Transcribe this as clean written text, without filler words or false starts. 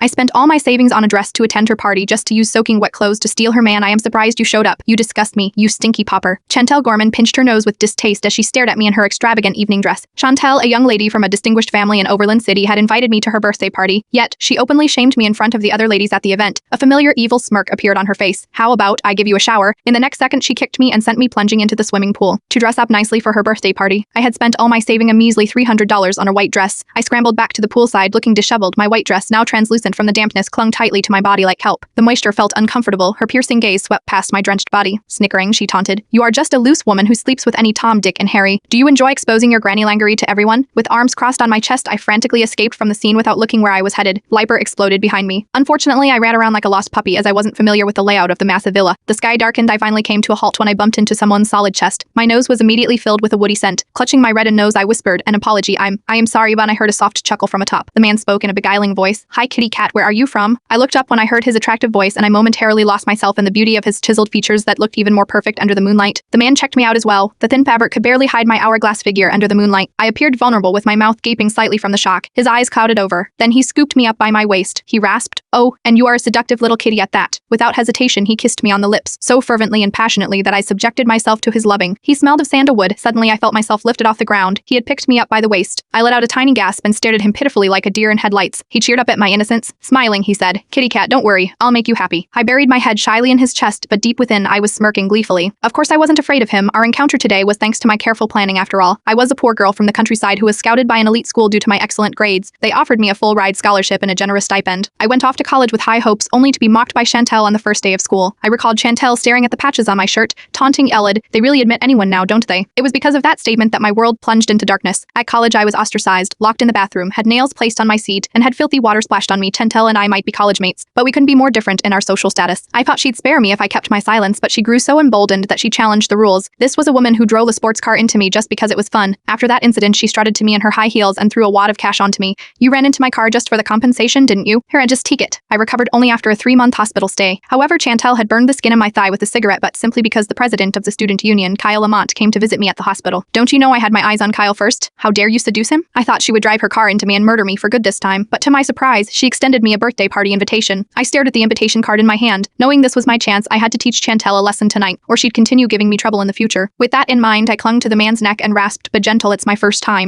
I spent all my savings on a dress to attend her party just to use soaking wet clothes to steal her man. I am surprised you showed up. You disgust me, you stinky pauper. Chantel Gorman pinched her nose with distaste as she stared at me in her extravagant evening dress. Chantel, a young lady from a distinguished family in Overland City, had invited me to her birthday party, yet she openly shamed me in front of the other ladies at the event. A familiar evil smirk appeared on her face. How about I give you a shower? In the next second, she kicked me and sent me plunging into the swimming pool. To dress up nicely for her birthday party, I had spent all my saving, a measly $300 on a white dress. I scrambled back to the poolside looking disheveled. My white dress, now translucent from the dampness, clung tightly to my body like kelp. The moisture felt uncomfortable. Her piercing gaze swept past my drenched body. Snickering, she taunted, "You are just a loose woman who sleeps with any Tom, Dick, and Harry. Do you enjoy exposing your granny langerie to everyone?" With arms crossed on my chest, I frantically escaped from the scene without looking where I was headed. Viper exploded behind me. Unfortunately, I ran around like a lost puppy as I wasn't familiar with the layout of the massive villa. The sky darkened. I finally came to a halt when I bumped into someone's solid chest. My nose was immediately filled with a woody scent. Clutching my reddened nose, I whispered, "An apology. I am sorry," but I heard a soft chuckle from atop. The man spoke in a beguiling voice. "Hi, kitty cat, where are you from?" I looked up when I heard his attractive voice, and I momentarily lost myself in the beauty of his chiseled features that looked even more perfect under the moonlight. The man checked me out as well. The thin fabric could barely hide my hourglass figure under the moonlight. I appeared vulnerable with my mouth gaping slightly from the shock. His eyes clouded over. Then he scooped me up by my waist. He rasped, "Oh, and you are a seductive little kitty at that." Without hesitation, he kissed me on the lips, so fervently and passionately that I subjected myself to his loving. He smelled of sandalwood. Suddenly I felt myself lifted off the ground. He had picked me up by the waist. I let out a tiny gasp and stared at him pitifully like a deer in headlights. He cheered up at my innocence. Smiling, he said, "Kitty cat, don't worry. I'll make you happy." I buried my head shyly in his chest, but deep within I was smirking gleefully. Of course I wasn't afraid of him. Our encounter today was thanks to my careful planning after all. I was a poor girl from the countryside who was scouted by an elite school due to my excellent grades. They offered me a full ride scholarship and a generous stipend. I went off to college with high hopes, only to be mocked by Chantel on the first day of school. I recalled Chantel staring at the patches on my shirt, taunting Elid. They really admit anyone now, don't they? It was because of that statement that my world plunged into darkness. At college I was ostracized, locked in the bathroom, had nails placed on my seat, and had filthy water splashed on me. Chantel and I might be college mates, but we couldn't be more different in our social status. I thought she'd spare me if I kept my silence, but she grew so emboldened that she challenged the rules. This was a woman who drove a sports car into me just because it was fun. After that incident, she strutted to me in her high heels and threw a wad of cash onto me. "You ran into my car just for the compensation, didn't you? Here, just take it." I recovered only after a 3-month hospital stay. However, Chantel had burned the skin of my thigh with a cigarette butt simply because the president of the student union, Kyle Lamont, came to visit me at the hospital. Don't you know I had my eyes on Kyle first? How dare you seduce him? I thought she would drive her car into me and murder me for good this time, but to my surprise, she extended me a birthday party invitation. I stared at the invitation card in my hand. Knowing this was my chance, I had to teach Chantel a lesson tonight, or she'd continue giving me trouble in the future. With that in mind, I clung to the man's neck and rasped, "But gentle, it's my first time."